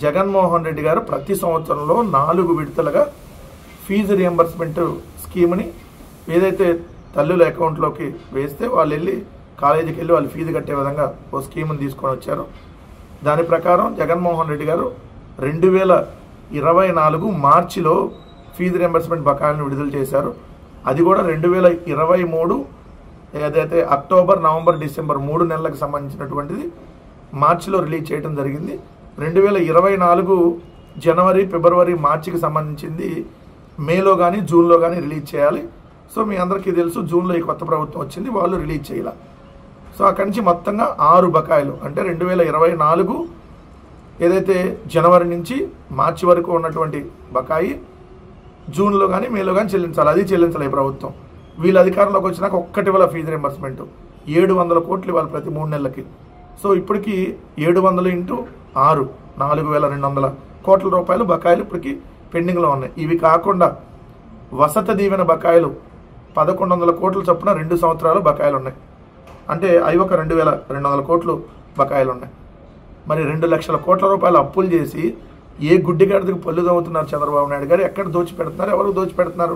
జగన్మోహన్ రెడ్డి గారు ప్రతి సంవత్సరంలో 4 విడతలుగా ఫీజు రియంబర్స్మెంట్ స్కీమ్ని ఏదైతే తల్లుల అకౌంట్లోకి వేస్తే వాళ్ళు వెళ్ళి కాలేజీకి వెళ్ళి వాళ్ళు ఫీజు కట్టే విధంగా ఓ స్కీమ్ని తీసుకొని వచ్చారు. దాని ప్రకారం జగన్మోహన్ రెడ్డి గారు 2024 మార్చిలో ఫీజు రియంబర్స్మెంట్ బకాయిలను విడుదల చేశారు. అది కూడా 2023 ఏదైతే అక్టోబర్, నవంబర్, డిసెంబర్ 3 నెలలకు సంబంధించినటువంటిది మార్చిలో రిలీజ్ చేయడం జరిగింది. 2024 జనవరి, ఫిబ్రవరి, మార్చికి సంబంధించింది మేలో కానీ జూన్లో కానీ రిలీజ్ చేయాలి. సో మీ అందరికీ తెలుసు జూన్లో ఈ కొత్త ప్రభుత్వం వచ్చింది, వాళ్ళు రిలీజ్ చేయాల. సో అక్కడి నుంచి మొత్తంగా 6 బకాయిలు అంటే 2024 ఏదైతే జనవరి నుంచి మార్చి వరకు ఉన్నటువంటి బకాయి జూన్లో కానీ మేలో కానీ చెల్లించాలి. అది చెల్లించాలి ఈ ప్రభుత్వం. వీళ్ళ అధికారంలోకి వచ్చినాక ఒక్కటి వల్ల ఫీజు రింబర్స్మెంట్ 700 కోట్లు ఇవ్వాలి ప్రతి 3 నెలలకి. సో ఇప్పటికి 700 ఇంటూ 6 4200 కోట్ల రూపాయలు బకాయిలు ఇప్పటికి పెండింగ్లో ఉన్నాయి. ఇవి కాకుండా వసతి దీవెన బకాయిలు 1100 కోట్ల చొప్పున 2 సంవత్సరాలు బకాయిలు ఉన్నాయి. అంటే అవి ఒక 2200 కోట్లు బకాయిలు ఉన్నాయి. మరి 2 లక్షల కోట్ల రూపాయలు అప్పులు చేసి ఏ గుడ్డిగాడికి పళ్ళు తవ్వుతున్నారు చంద్రబాబు నాయుడు గారు? ఎక్కడ దోచిపెడుతున్నారు? ఎవరు దోచిపెడుతున్నారు?